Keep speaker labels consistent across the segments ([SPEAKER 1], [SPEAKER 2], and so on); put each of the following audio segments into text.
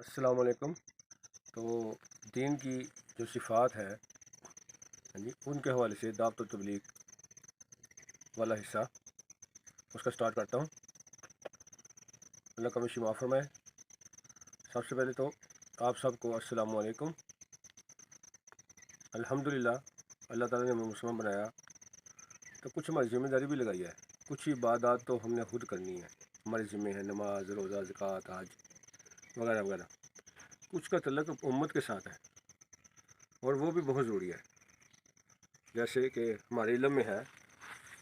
[SPEAKER 1] السلام علیکم۔ تو دین کی جو صفات ہے ان کے حوالے سے دعوت و تبلیغ والا حصہ اس کا سٹارٹ کرتا ہوں۔ اللہ کا مشی معاف فرمائے۔ سب سے پہلے تو آپ سب کو السلام علیکم۔ الحمدللہ اللہ تعالیٰ نے ہمیں مسلمان بنایا تو کچھ ہماری ذمہ داری بھی لگائی ہے۔ کچھ عبادات تو ہم نے خود کرنی ہے، ہمارے ذمہ ہے، نماز، روزہ، زکوٰۃ، حج وغیرہ وغیرہ۔ کچھ کا تعلق امت کے ساتھ ہے اور وہ بھی بہت ضروری ہے۔ جیسے کہ ہمارے علم میں ہے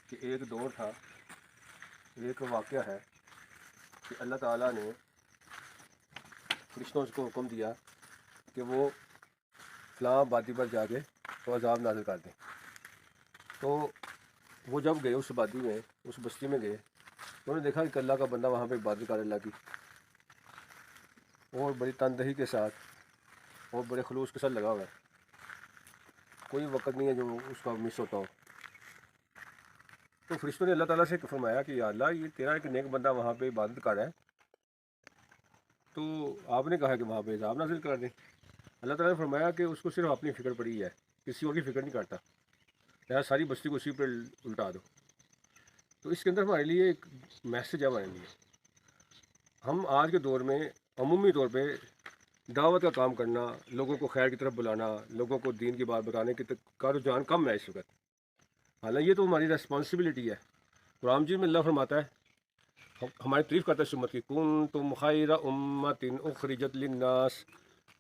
[SPEAKER 1] کہ ایک دور تھا، ایک واقعہ ہے کہ اللہ تعالیٰ نے فرشتوں کو حکم دیا کہ وہ فلاں آبادی پر جا کے تو عذاب نازل کر دیں۔ تو وہ جب گئے اس آبادی میں، اس بستی میں گئے، انہوں نے دیکھا کہ اللہ کا بندہ وہاں پہ عبادت کر اللہ کی، اور بڑی تندہی کے ساتھ اور بڑے خلوص کے ساتھ لگا ہوا ہے۔ کوئی وقت نہیں ہے جو اس کا مس ہوتا ہو۔ تو فرشتوں نے اللہ تعالیٰ سے فرمایا کہ یا اللہ، یہ تیرا ایک نیک بندہ وہاں پہ عبادت کر رہا ہے، تو آپ نے کہا کہ وہاں پہ عذاب نازل کر دیں۔ اللہ تعالیٰ نے فرمایا کہ اس کو صرف اپنی فکر پڑی ہے، کسی اور کی فکر نہیں کرتا، لہٰذا ساری بستی کو اسی پہ الٹا دو۔ تو اس کے اندر ہمارے لیے ایک میسج ہے ہمارے لیے۔ ہم آج کے دور میں عمومی طور پہ دعوت کا کام کرنا، لوگوں کو خیر کی طرف بلانا، لوگوں کو دین کی بات بتانے کی کا رجحان کم ہے اس وقت۔ حالانکہ یہ تو ہماری ریسپانسبلٹی ہے۔ قرآن جی میں اللہ فرماتا ہے، ہماری تعریف کرتا ہے اس امت کی، کنتم خیر امۃ اخرجت للناس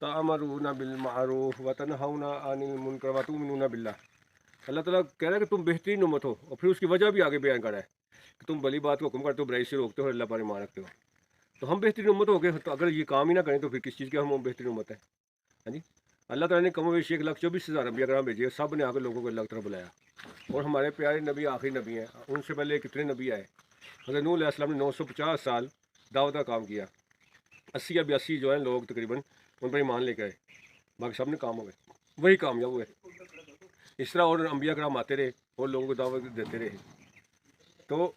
[SPEAKER 1] تأمرون بالمعروف وتنہون عن المنکر وتؤمنون باللہ۔ اللہ تعالیٰ کہہ رہا ہے کہ تم بہترین امت ہو، اور پھر اس کی وجہ بھی آگے بیان کر رہا ہے کہ تم بھلی بات کو حکم کرتے ہو، برائی سے روکتے ہو اور اللہ پر ایمان رکھتے ہو۔ تو ہم بہترین امت ہو گئے، تو اگر یہ کام ہی نہ کریں تو پھر کس چیز کے ہم بہترین امت ہیں؟ ہاں جی، اللہ تعالیٰ نے کم و بیش 1,24,000 انبیاء کرام بھیجے، سب نے آ کر لوگوں کو اللہ کی طرف بلایا، اور ہمارے پیارے نبی آخری نبی ہیں۔ ان سے پہلے کتنے نبی آئے؟ حضرت نوح علیہ السلام نے 950 سال دعوت کا کام کیا، 80 یا 82 جو ہیں لوگ تقریباً ان پر ایمان لے کے آئے، باقی سب نے کام ہو گئے، وہی کامیاب ہوئے۔ اس طرح اور انبیاء کرام آتے رہے اور لوگوں کو دعوت دیتے رہے، تو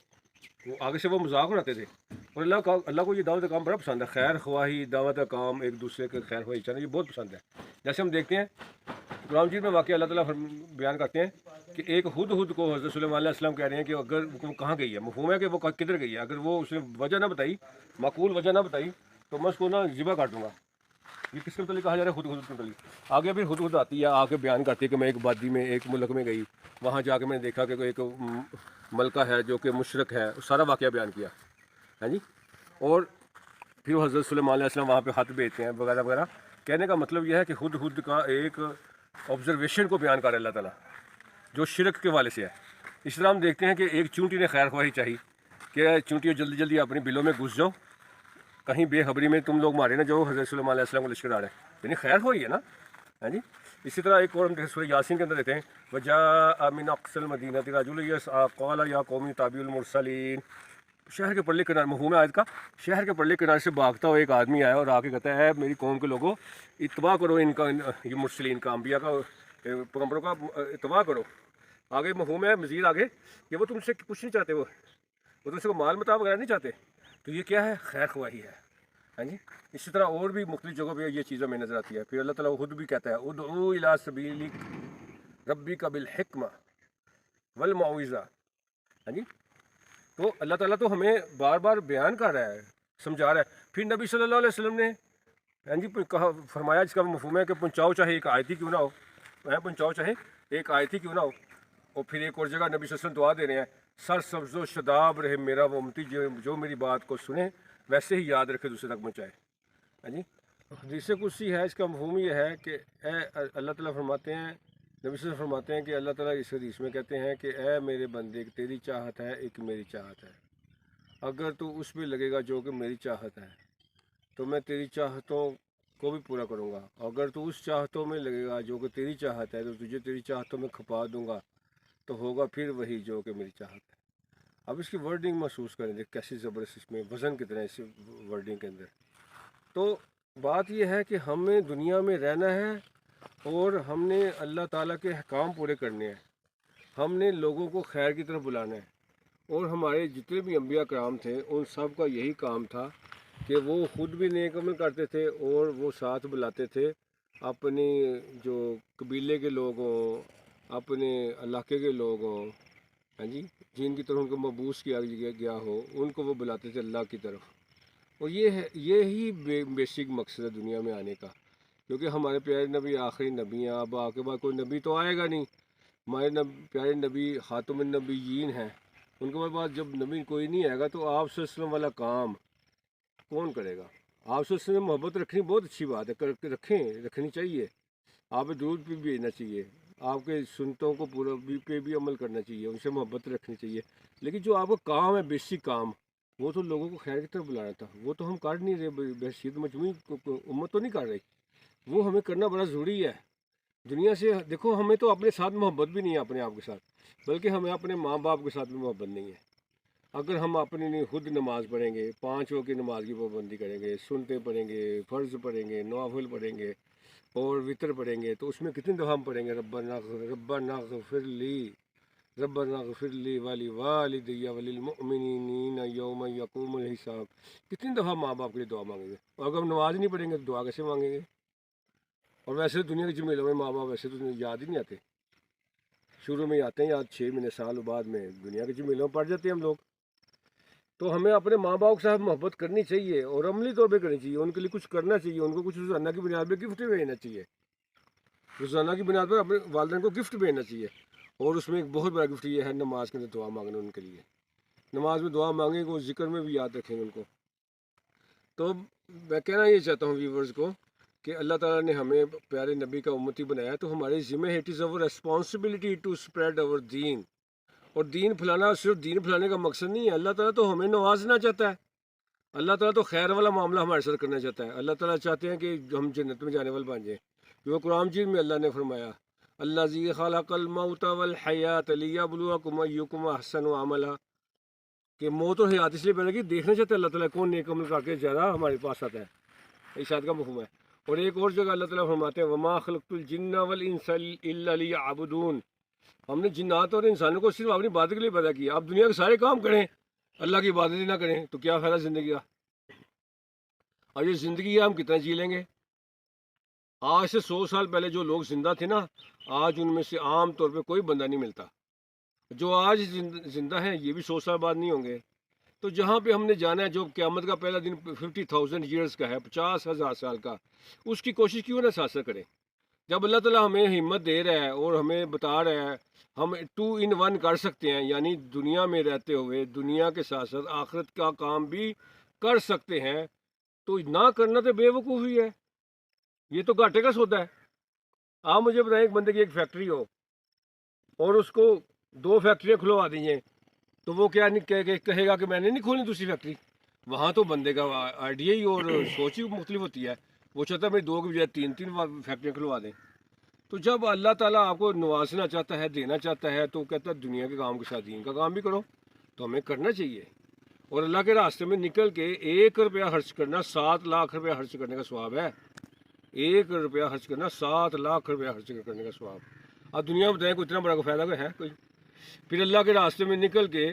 [SPEAKER 1] آگے سے وہ مذاق بناتے تھے۔ اور اللہ کو یہ دعوت کا کام بڑا پسند ہے، خیر خواہی، دعوت کا کام، ایک دوسرے کے خیر خواہی چاہنا، یہ بہت پسند ہے۔ جیسے ہم دیکھتے ہیں قرآن مجید میں واقعہ اللہ تعالیٰ بیان کرتے ہیں کہ ایک ہدہد کو حضرت سلیمان علیہ السلام کہہ رہے ہیں کہ اگر وہ کہاں گئی ہے، مفہوم ہے کہ وہ کدھر گئی ہے، اگر وہ اس نے وجہ نہ بتائی، معقول وجہ نہ بتائی، تو میں اس کو نہ ذبح کر دوں گا۔ یہ کس کے متعلق کہا جا رہا ہے؟ ہدہد کے متعلق۔ آگے پھر ہدہد آتی ہے، آ کے بیان کرتی ہے کہ میں ایک وادی میں، ایک ملک میں گئی، وہاں جا کے میں نے دیکھا کہ ایک ملکہ ہے جو کہ مشرک ہے، سارا واقعہ بیان کیا، ہاں جی۔ اور پھر حضرت سلیمان علیہ السلام وہاں پہ خط بھیجتے ہیں وغیرہ وغیرہ۔ کہنے کا مطلب یہ ہے کہ ہدہد کا ایک آبزرویشن کو بیان کر رہا ہے اللہ تعالیٰ، جو شرک کے والے سے ہے۔ اس طرح ہم دیکھتے ہیں کہ ایک چونٹی نے خیر خواہی چاہی کہ چونٹیوں جلدی جلدی اپنی بلوں میں گھس جاؤ، کہیں بے خبری میں تم لوگ مارے نہ جاؤ، حضرت سلیمان علیہ السلام کو لشکر آ رہا ہے، یعنی خیر خواہی ہے نا، ہاں جی۔ اسی طرح ایک اور ہم سورہ یاسین کے اندر دیتے ہیں، وَجَاءَ مِنْ أَقْصَى الْمَدِينَةِ رَجُلٌ يَسْعَىٰ قَالَ يَا قَوْمِ اتَّبِعُوا الْمُرْسَلِينَ۔ شہر کے پرلے کنارے، مفہوم ہے آیت کا، شہر کے پرلے کنارے سے بھاگتا ہوا ایک آدمی آیا اور آ کے کہتا ہے، میری قوم کے لوگوں اتباع کرو ان کا، یہ مرسلین کا، انبیاء کا، پیغمبروں کا اتباع کرو۔ آگے مفہوم ہے مزید آگے کہ وہ تم سے کچھ نہیں چاہتے، وہ تم سے مال متاع وغیرہ نہیں چاہتے، تو یہ کیا ہے؟ خیر خواہی ہے، ہاں جی۔ اسی طرح اور بھی مختلف جگہوں پہ یہ چیزیں ہمیں نظر آتی ہے۔ پھر اللہ تعالیٰ خود بھی کہتا ہے، ادعو الی سبیل ربک بالحکمہ والموعظہ، ہاں جی۔ تو اللہ تعالیٰ تو ہمیں بار بار بیان کر رہا ہے، سمجھا رہا ہے۔ پھر نبی صلی اللہ علیہ وسلم نے ہاں جی کہا، فرمایا، جس کا مفہوم ہے کہ پہنچاؤ چاہے ایک آیت ہی کیوں نہ ہو، پہنچاؤ چاہے ایک آیت ہی کیوں نہ ہو۔ اور پھر ایک اور جگہ نبی صلی اللہ علیہ وسلم دعا دے رہے ہیں، سر سبز و شداب رہے میرا وہ امتی، جو میری بات کو سنے ویسے ہی یاد رکھے، دوسرے تک پہنچائے، ہاں جی۔ حدیث قدسی ہے، اس کا مفہوم یہ ہے کہ اے اللہ تعالیٰ فرماتے ہیں، نبی صلی اللہ علیہ وسلم فرماتے ہیں کہ اللہ تعالیٰ اس حدیث میں کہتے ہیں کہ اے میرے بندے، تیری چاہت ہے ایک میری چاہت ہے، اگر تو اس میں لگے گا جو کہ میری چاہت ہے تو میں تیری چاہتوں کو بھی پورا کروں گا، اگر تو اس چاہتوں میں لگے گا جو کہ تیری چاہت ہے تو تجھے تیری چاہتوں میں کھپا دوں گا، تو ہوگا پھر وہی جو کہ میری چاہت ہے۔ اب اس کی ورڈنگ محسوس کریں، دیکھ کیسی زبردست، اس میں وزن کتنا ہے اس ورڈنگ کے اندر۔ تو بات یہ ہے کہ ہمیں دنیا میں رہنا ہے اور ہم نے اللہ تعالیٰ کے احکام پورے کرنے ہیں، ہم نے لوگوں کو خیر کی طرف بلانا ہے، اور ہمارے جتنے بھی انبیاء کرام تھے ان سب کا یہی کام تھا کہ وہ خود بھی نیک عمل کرتے تھے اور وہ ساتھ بلاتے تھے اپنی جو قبیلے کے لوگ ہوں، اپنے علاقے کے لوگ ہوں، ہاں جی، جن کی طرف ان کو مبعوث کیا گیا ہو، ان کو وہ بلاتے تھے اللہ کی طرف۔ اور یہی بیسک مقصد ہے دنیا میں آنے کا، کیونکہ ہمارے پیارے نبی آخری نبی ہیں، اب آگے بعد کوئی نبی تو آئے گا نہیں۔ ہمارے پیارے نبی خاتم النبیین ہیں، ان کے بعد جب نبی کوئی نہیں آئے گا تو آپ صلی اللہ علیہ وسلم والا کام کون کرے گا؟ آپ صلی اللہ علیہ وسلم محبت رکھنی بہت اچھی بات ہے، رکھنی چاہیے، آپ پہ درود بھی بھیجنا چاہیے، آپ کے سنتوں کو پورا پہ بھی عمل کرنا چاہیے، ان سے محبت رکھنی چاہیے، لیکن جو آپ کا کام ہے بیسک کام، وہ تو لوگوں کو خیر کی طرف بلانا تھا، وہ تو ہم کر نہیں رہے، بحیثیت مجموعی امت تو نہیں کر رہی، وہ ہمیں کرنا بڑا ضروری ہے۔ دنیا سے دیکھو، ہمیں تو اپنے ساتھ محبت بھی نہیں ہے، اپنے آپ کے ساتھ، بلکہ ہمیں اپنے ماں باپ کے ساتھ بھی محبت نہیں ہے۔ اگر ہم اپنی نہیں خود نماز پڑھیں گے، 5 وقت کی نماز کی پابندی کریں گے، سنتے پڑھیں گے، فرض پڑھیں گے، نوافل پڑھیں گے اور وطر پڑھیں گے، تو اس میں کتنی دفعہ ہم پڑھیں گے ربنا اغفر لی ولی والدی وللمؤمنین یوم یقوم الحساب، کتنی دفعہ ماں باپ کے لیے دعا مانگیں گے؟ اور اگر ہم نماز نہیں پڑھیں گے تو دعا کیسے مانگیں گے؟ اور ویسے دنیا کے جمیلوں میں ماں باپ ویسے تو یاد ہی نہیں آتے، شروع میں آتے ہیں یاد، 6 مہینے سال بعد میں دنیا کے جمیلوں میں پڑ جاتے ہیں ہم لوگ۔ تو ہمیں اپنے ماں باپ کے ساتھ محبت کرنی چاہیے اور عملی طور پہ کرنی چاہیے، ان کے لیے کچھ کرنا چاہیے، ان کو کچھ روزانہ کی بنیاد پہ گفٹ بھیجنا چاہیے، روزانہ کی بنیاد پر اپنے والدین کو گفٹ بھیجنا چاہیے، اور اس میں ایک بہت بڑا گفٹ یہ ہے نماز کے اندر دعا مانگنا ان کے لیے، نماز میں دعا مانگیں گے، وہ ذکر میں بھی یاد رکھیں گے ان کو۔ تو میں کہنا یہ چاہتا ہوں ویورز کو کہ اللہ تعالیٰ نے ہمیں پیارے نبی کا امتی بنایا، تو ہمارے ذمہ ہے، it is our responsibility to spread our دین، اور دین پھیلانا صرف دین پھیلانے کا مقصد نہیں ہے، اللہ تعالیٰ تو ہمیں نوازنا چاہتا ہے، اللہ تعالیٰ تو خیر والا معاملہ ہمارے ساتھ کرنا چاہتا ہے، اللہ تعالیٰ چاہتے ہیں کہ ہم جنت میں جانے والے بن جائیں، جو قرآن مجید میں اللہ نے فرمایا الذی خلق الموت والحیات لیبلوکم ایکم احسن عملا، کہ موت اور حیات اس لیے پیدا کی، دیکھنا چاہتے ہیں اللہ تعالیٰ کون نیک عمل کر کے زیادہ ہمارے پاس آتا ہے، ارشاد کا مفہوم ہے۔ اور ایک اور جگہ اللہ تعالیٰ فرماتے ہیں وما خلقت الجن والانس الا لیعبدون، ہم نے جنات اور انسانوں کو صرف اپنی عبادت کے لیے پیدا کیا، آپ دنیا کے سارے کام کریں اللہ کی عبادت ہی نہ کریں تو کیا فائدہ زندگی کا؟ اور یہ زندگی ہم کتنا جی لیں گے؟ آج سے 100 سال پہلے جو لوگ زندہ تھے نا، آج ان میں سے عام طور پہ کوئی بندہ نہیں ملتا، جو آج زندہ ہیں یہ بھی 100 سال بعد نہیں ہوں گے۔ تو جہاں پہ ہم نے جانا ہے، جو قیامت کا پہلا دن 50,000 ایئرس کا ہے، 50,000 سال کا، اس کی کوشش کیوں نہ ساتھ کریں؟ جب اللہ تعالیٰ ہمیں ہمت دے رہا ہے اور ہمیں بتا رہا ہے ہم 2 in 1 کر سکتے ہیں، یعنی دنیا میں رہتے ہوئے دنیا کے ساتھ ساتھ آخرت کا کام بھی کر سکتے ہیں، تو نہ کرنا تو بے وقوفی ہے، یہ تو گھاٹے کا سودا ہے۔ آپ مجھے بتائیں، ایک بندے کی ایک فیکٹری ہو اور اس کو 2 فیکٹریاں کھلوا دیجیے، تو وہ کیا نہیں کہے گا کہ میں نے نہیں کھولنی دوسری فیکٹری؟ وہاں تو بندے کا آئیڈیا ہی اور سوچ ہی مختلف ہوتی ہے، وہ چاہتا ہے میں 2 کی بجائے 3 فیکٹریاں کھلوا دیں۔ تو جب اللہ تعالیٰ آپ کو نوازنا چاہتا ہے، دینا چاہتا ہے، تو کہتا ہے دنیا کے کام کے ساتھ دین کا کام بھی کرو، تو ہمیں کرنا چاہیے۔ اور اللہ کے راستے میں نکل کے 1 روپیہ خرچ کرنا 7 لاکھ روپیہ خرچ کرنے کا ثواب ہے، 1 روپیہ خرچ کرنا 7 لاکھ روپیہ خرچ کرنے کا ثواب۔ اب دنیا میں بتائیں کوئی اتنا بڑا فائدہ کوئی ہے کوئی؟ پھر اللہ کے راستے میں نکل کے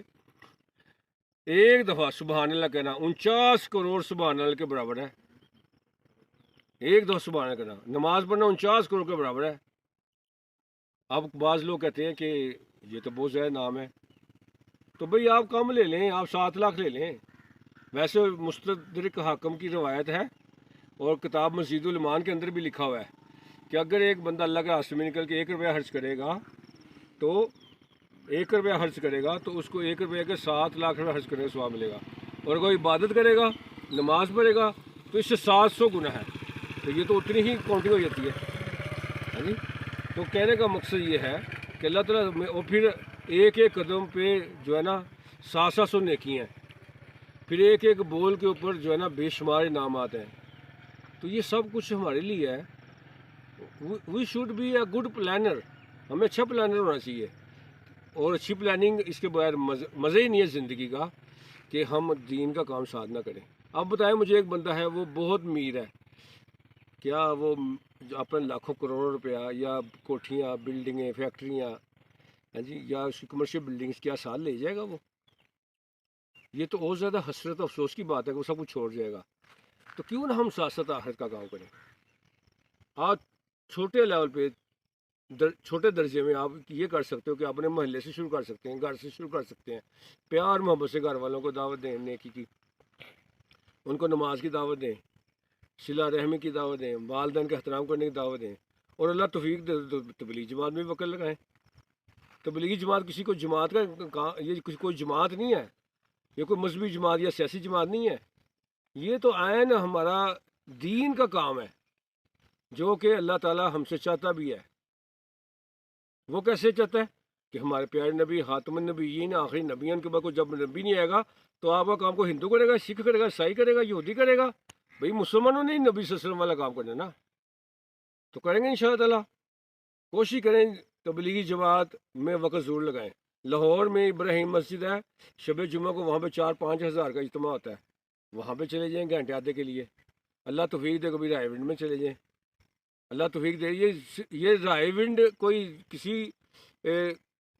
[SPEAKER 1] ایک دفعہ سبحان اللہ کہنا 49 کروڑ سبحان اللہ کے برابر ہے، ایک دفعہ سبحان اللہ کہنا، نماز پڑھنا 49 کروڑ کے برابر ہے۔ اب بعض لوگ کہتے ہیں کہ یہ تو بہت زیادہ نام ہے، تو بھئی آپ کم لے لیں، آپ 7 لاکھ لے لیں۔ ویسے مستدرک حاکم کی روایت ہے اور کتاب مزید الایمان کے اندر بھی لکھا ہوا ہے کہ اگر ایک بندہ اللہ کے راستے میں نکل کے 1 روپیہ خرچ کرے گا، تو 1 روپیہ خرچ کرے گا تو اس کو 1 روپیہ کے 7 لاکھ روپیہ خرچ کرنے کا ثواب ملے گا، اور کوئی عبادت کرے گا، نماز پڑھے گا، تو اس سے 700 گنا ہے، تو یہ تو اتنی ہی کاؤنٹنگ ہو جاتی ہے جی۔ تو کہنے کا مقصد یہ ہے کہ اللہ تعالیٰ میں، اور پھر ایک ایک قدم پہ جو ہے نا 700 نیکی ہیں، پھر ایک ایک بول کے اوپر جو ہے نا بے شمار انعامات ہیں، تو یہ سب کچھ ہمارے لیے ہے۔ We should be a good planner, ہمیں اچھا پلانر ہونا چاہیے، اور اچھی پلاننگ اس کے بغیر مزے ہی نہیں ہے زندگی کا کہ ہم دین کا کام ساتھ نہ کریں۔ اب بتائیں، مجھے ایک بندہ ہے وہ بہت امیر ہے، کیا وہ اپنے لاکھوں کروڑوں روپیہ یا کوٹھیاں، بلڈنگیں، فیکٹریاں، ہاں جی، یا اس کی کمرشل بلڈنگس کیا ساتھ لے جائے گا وہ؟ یہ تو اور زیادہ حسرت افسوس کی بات ہے کہ وہ سب کچھ چھوڑ جائے گا۔ تو کیوں نہ ہم سیاست آخرت کا کام کریں. آج چھوٹے لیول پہ چھوٹے درجے میں آپ یہ کر سکتے ہو کہ اپنے محلے سے شروع کر سکتے ہیں, گھر سے شروع کر سکتے ہیں. پیار محبت سے گھر والوں کو دعوت دیں نیکی کی, ان کو نماز کی دعوت دیں, صلہ رحمی کی دعوت دیں, والدین کا احترام کرنے کی دعوت دیں. اور اللہ توفیق دے تو تبلیغی جماعت میں بھی وکل لگائیں. تبلیغی جماعت کسی کو جماعت کا یہ کوئی جماعت نہیں ہے, یہ کوئی مذہبی جماعت یا سیاسی جماعت نہیں ہے. یہ تو عین ہمارا دین کا کام ہے جو کہ اللہ تعالیٰ ہم سے چاہتا بھی ہے. وہ کیسے چاہتا ہے کہ ہمارے پیارے نبی خاتم النبیین آخری نبیان کے بعد کو جب نبی نہیں آئے گا تو آپ کا کام کو ہندو کرے گا, سکھ کرے گا, عیسائی کرے گا, یہودی کرے گا. بھئی مسلمانوں نے نبی صلی اللہ علیہ وسلم والا کام کرنا نا, تو کریں گے انشاءاللہ تعالیٰ. کوشش کریں تبلیغی جماعت میں وقت ضرور لگائیں. لاہور میں ابراہیم مسجد ہے, شب جمعہ کو وہاں پہ 4-5 ہزار کا اجتماع ہوتا ہے. وہاں پہ چلے جائیں گھنٹے آدھے کے لیے. اللہ توفیق دے کبھی رائے ونڈ میں چلے جائیں. اللہ توفیق دے. یہ رائے ونڈ کوئی کسی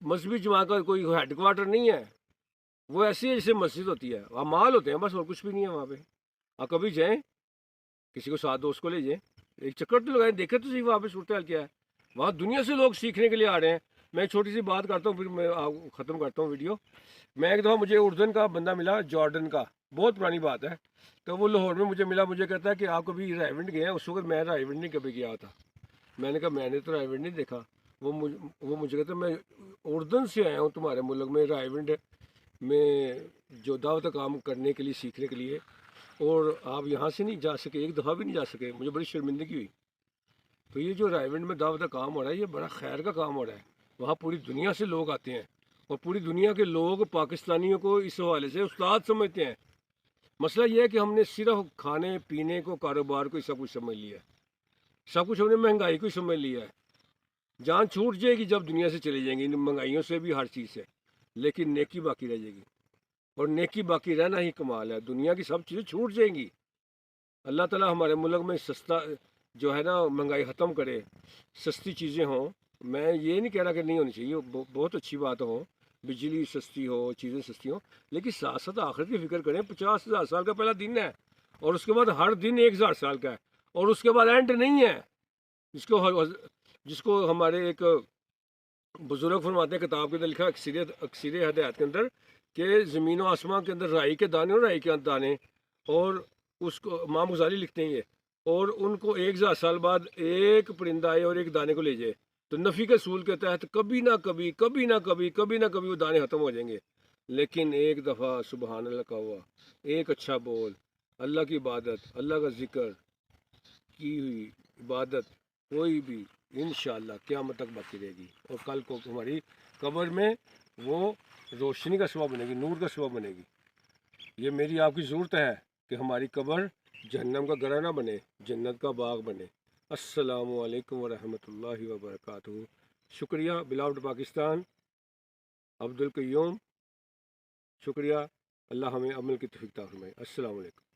[SPEAKER 1] مذہبی جماعت کا کوئی ہیڈ کوارٹر نہیں ہے. وہ ایسی ہے جیسے مسجد ہوتی ہے, وہاں مال ہوتے ہیں بس, اور کچھ بھی نہیں ہے وہاں پہ. آپ کبھی جائیں, کسی کو ساتھ دوست کو لے جائیں, ایک چکر تو لگائیں, دیکھیں تو صحیح وہاں پہ صورتحال کیا ہے. وہاں دنیا سے لوگ سیکھنے کے لیے آ رہے ہیں. میں چھوٹی سی بات کرتا ہوں پھر میں ختم کرتا ہوں ویڈیو. میں ایک دفعہ مجھے اردن کا بندہ ملا, جارڈن کا, بہت پرانی بات ہے. تو وہ لاہور میں مجھے ملا, مجھے کہتا ہے کہ آپ کبھی رائے ونڈ گئے ہیں؟ اس وقت میں رائے ونڈ نہیں کبھی گیا تھا. میں نے کہا میں نے تو رائے ونڈ نہیں دیکھا. وہ مجھے کہتا ہے میں اردن سے آیا ہوں تمہارے ملک میں رائے ونڈ میں جو دعوت کام کرنے کے لیے, سیکھنے کے لیے, اور آپ یہاں سے نہیں جا سکے, ایک دفعہ بھی نہیں جا سکے. مجھے بڑی شرمندگی ہوئی. تو یہ جو رائے ونڈ میں دعوت کا کام ہو رہا ہے یہ بڑا خیر کا کام ہو رہا ہے. وہاں پوری دنیا سے لوگ آتے ہیں, اور پوری دنیا کے لوگ پاکستانیوں کو اس حوالے سے استاد سمجھتے ہیں. مسئلہ یہ ہے کہ ہم نے صرف کھانے پینے کو, کاروبار کو سب کچھ سمجھ لیا ہے. سب کچھ ہم نے مہنگائی کو سمجھ لیا ہے. جان چھوٹ جائے گی جب دنیا سے چلی جائیں گی, مہنگائیوں سے بھی, ہر چیز سے, لیکن نیکی باقی رہ جائے گی. اور نیکی باقی رہنا ہی کمال ہے. دنیا کی سب چیزیں چھوٹ جائیں گی. اللہ تعالیٰ ہمارے ملک میں سستا جو ہے نا مہنگائی ختم کرے, سستی چیزیں ہوں. میں یہ نہیں کہہ رہا کہ نہیں ہونی چاہیے, بہت اچھی بات ہو, بجلی سستی ہو, چیزیں سستی ہوں, لیکن ساتھ ساتھ آخرت کی فکر کریں. 50,000 سال کا پہلا دن ہے, اور اس کے بعد ہر دن 1,000 سال کا ہے, اور اس کے بعد اینڈ نہیں ہے. جس کو ہمارے ایک بزرگ فرماتے ہیں, کتاب کے اندر لکھا اکثر ہدایات کے اندر, کہ زمین و آسمان کے اندر رائی کے دانے اور رائی کے دانے, اور اس کو امام غزالی لکھتے ہیں یہ, اور ان کو 1,000 سال بعد ایک پرندہ آئے اور ایک دانے کو لے جائے, تو نفی کے اصول کے تحت کبھی نہ کبھی وہ دانے ختم ہو جائیں گے. لیکن ایک دفعہ سبحان اللہ کا ہوا, ایک اچھا بول, اللہ کی عبادت, اللہ کا ذکر کی ہوئی عبادت کوئی بھی انشاءاللہ قیامت تک باقی رہے گی. اور کل کو ہماری قبر میں وہ روشنی کا سبب بنے گی, نور کا سبب بنے گی. یہ میری آپ کی ضرورت ہے کہ ہماری قبر جہنم کا گڑھا نہ بنے, جنت کا باغ بنے. السلام علیکم ورحمۃ اللہ وبرکاتہ. شکریہ. بلاؤڈ پاکستان, عبد القیوم. شکریہ. اللہ ہمیں عمل کی توفیق عطا فرمائے. السلام علیکم.